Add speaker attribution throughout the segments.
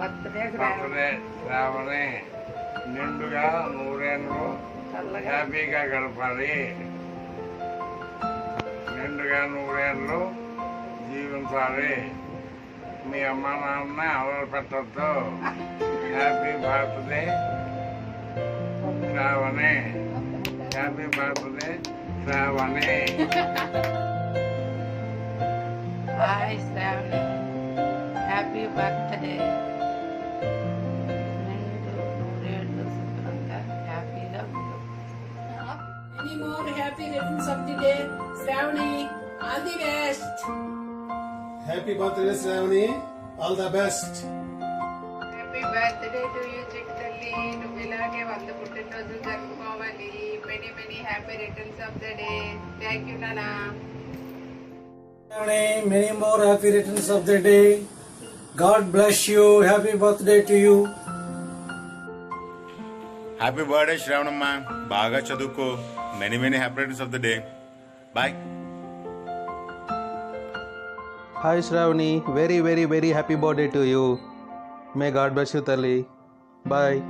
Speaker 1: Birthday Shravani నిండుగా నూరేళ్ళు హ్యాపీగా గడపాలి. నిండుగా నూరేళ్ళు జీవించాలి. మీ అమ్మ నాన్న అలవాటు పెట్టద్దు. Happy birthday Shravani. Happy birthday Shravani.
Speaker 2: Hi Shravani, happy birthday. నూరేళ్ళు శుభ్రంగా హ్యాపీగా ఉండు.
Speaker 3: Many more happy returns of the day, Shravani. All the best.
Speaker 4: Happy birthday, Shravani. All the best.
Speaker 2: Happy birthday to you చిట్టల్లి. నువ్వు ఇలాగే 100 పుట్టినరోజులు జరుపుకోవాలి. Many many happy returns of the day. Thank you నానా.
Speaker 4: Shravani, many more happy returns of the day. God bless you. Happy birthday to you.
Speaker 5: Happy birthday శ్రావణమ్మ, బాగా చదువుకో. Many many happy returns of the day. Bye.
Speaker 6: Hi Shravani, very very very happy birthday to you. May God bless you Tali. Bye.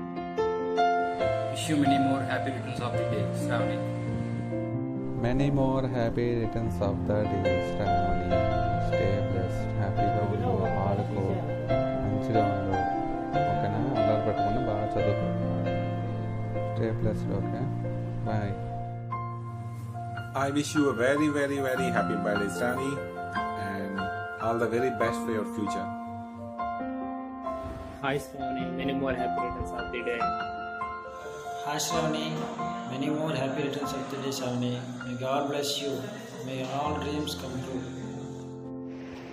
Speaker 7: Wish you many more happy returns of the day, Shravani.
Speaker 6: Many more happy returns of the day Shravani. Stay blessed. హ్యాపీగా ఉండు, ఆడుకో, మంచిగా ఉండు. ఓకేనా? అల్లరి పెట్టుకుని బాగా చదువుకో. Stay blessed. Okay, bye.
Speaker 8: I wish you a very, very, very happy birthday, Shravani, and all the very best for your future.
Speaker 7: Hi, Shravani. Many more happy returns of the day.
Speaker 9: Hi Shravani, many more happy returns of the day Shravani. May God bless you. May all dreams come true.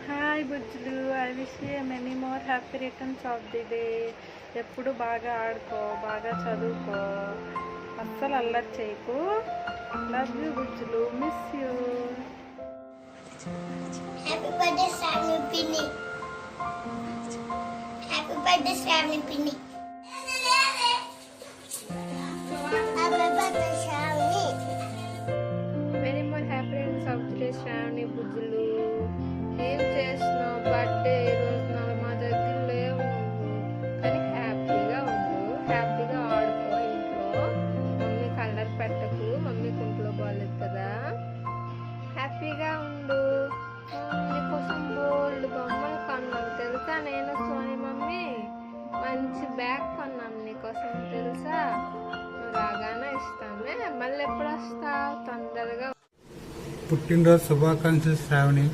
Speaker 10: Hi బుజ్జులు, I wish you many more happy returns of the day. ఎప్పుడు బాగా ఆడుకో, బాగా చదువుకో, అస్సలు అల్లరి చేయకు. Love you బుజ్జులు, miss you.
Speaker 11: Happy birthday Shravani పిన్ని. హ్యాపీ బర్త్డే శ్రావణి పిన్ని. Happy birthday Shravani.
Speaker 10: Many more happy returns of the day Shravani. బుజ్జులు, ఏం చేస్తున్నావు? బర్త్డే ఈరోజు నాకు మా దగ్గర లేవు నువ్వు, కానీ హ్యాపీగా ఉండు, హ్యాపీగా ఆడుకో. ఇంట్లో మమ్మీ కలర్ పెట్టకు, మమ్మీ కుంట్లో బాగాలేదు కదా. హ్యాపీగా ఉండు. నీకోసం బోల్డ్ బొమ్మలు కొన్నాం తెలుసా. నేను సోని మమ్మీ మంచి బ్యాగ్ కొన్నాం నీకోసం తెలుసా. నువ్వు రాగానే ఇస్తామే. మళ్ళీ ఎప్పుడు వస్తావు? తొందరగా.
Speaker 12: పుట్టినరోజు శుభాకాంక్షలు శ్రావణి.